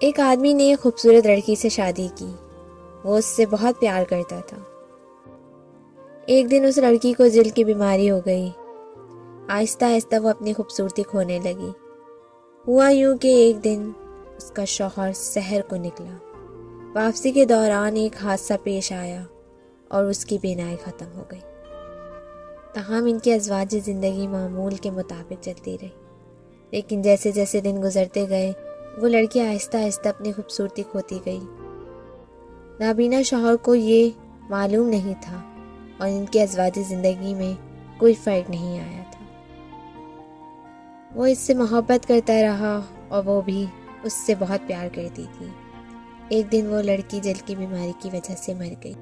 ایک آدمی نے ایک خوبصورت لڑکی سے شادی کی۔ وہ اس سے بہت پیار کرتا تھا۔ ایک دن اس لڑکی کو دل کی بیماری ہو گئی۔ آہستہ آہستہ وہ اپنی خوبصورتی کھونے لگی۔ ہوا یوں کہ ایک دن اس کا شوہر سحر کو نکلا۔ واپسی کے دوران ایک حادثہ پیش آیا اور اس کی بینائی ختم ہو گئی۔ تاہم ان کی ازواجی زندگی معمول کے مطابق چلتی رہی، لیکن جیسے جیسے دن گزرتے گئے وہ لڑکی آہستہ آہستہ اپنی خوبصورتی کھوتی گئی۔ نابینا شوہر کو یہ معلوم نہیں تھا اور ان کی ازواجی زندگی میں کوئی فرق نہیں آیا تھا۔ وہ اس سے محبت کرتا رہا اور وہ بھی اس سے بہت پیار کرتی تھی۔ ایک دن وہ لڑکی دل کی بیماری کی وجہ سے مر گئی۔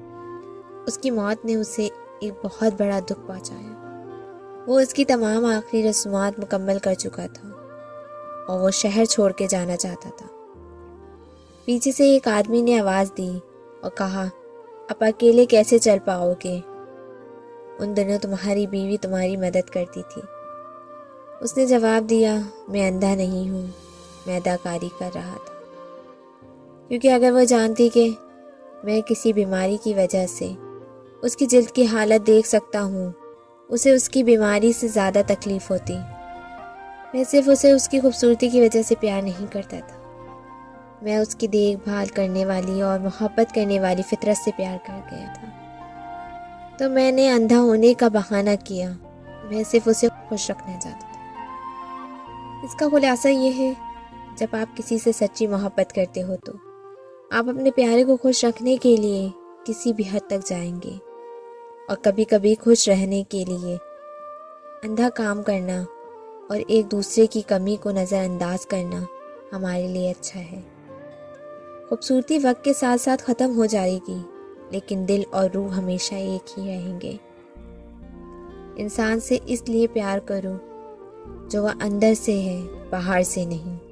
اس کی موت نے اسے ایک بہت بڑا دکھ پہنچایا۔ وہ اس کی تمام آخری رسومات مکمل کر چکا تھا اور وہ شہر چھوڑ کے جانا چاہتا تھا۔ پیچھے سے ایک آدمی نے آواز دی اور کہا، "اب اکیلے کیسے چل پاؤ گے؟ ان دنوں تمہاری بیوی تمہاری مدد کرتی تھی۔" اس نے جواب دیا، "میں اندھا نہیں ہوں، میں اداکاری کر رہا تھا، کیونکہ اگر وہ جانتی کہ میں کسی بیماری کی وجہ سے اس کی جلد کی حالت دیکھ سکتا ہوں، اسے اس کی بیماری سے زیادہ تکلیف ہوتی۔ میں صرف اسے اس کی خوبصورتی کی وجہ سے پیار نہیں کرتا تھا، میں اس کی دیکھ بھال کرنے والی اور محبت کرنے والی فطرت سے پیار کر گیا تھا، تو میں نے اندھا ہونے کا بہانہ کیا، میں صرف اسے خوش رکھنا چاہتا تھا۔" اس کا خلاصہ یہ ہے، جب آپ کسی سے سچی محبت کرتے ہو تو آپ اپنے پیارے کو خوش رکھنے کے لیے کسی بھی حد تک جائیں گے، اور کبھی کبھی خوش رہنے کے لیے اندھا کام کرنا اور ایک دوسرے کی کمی کو نظر انداز کرنا ہمارے لیے اچھا ہے۔ خوبصورتی وقت کے ساتھ ساتھ ختم ہو جائے گی، لیکن دل اور روح ہمیشہ ایک ہی رہیں گے۔ انسان سے اس لیے پیار کرو جو وہ اندر سے ہے، باہر سے نہیں۔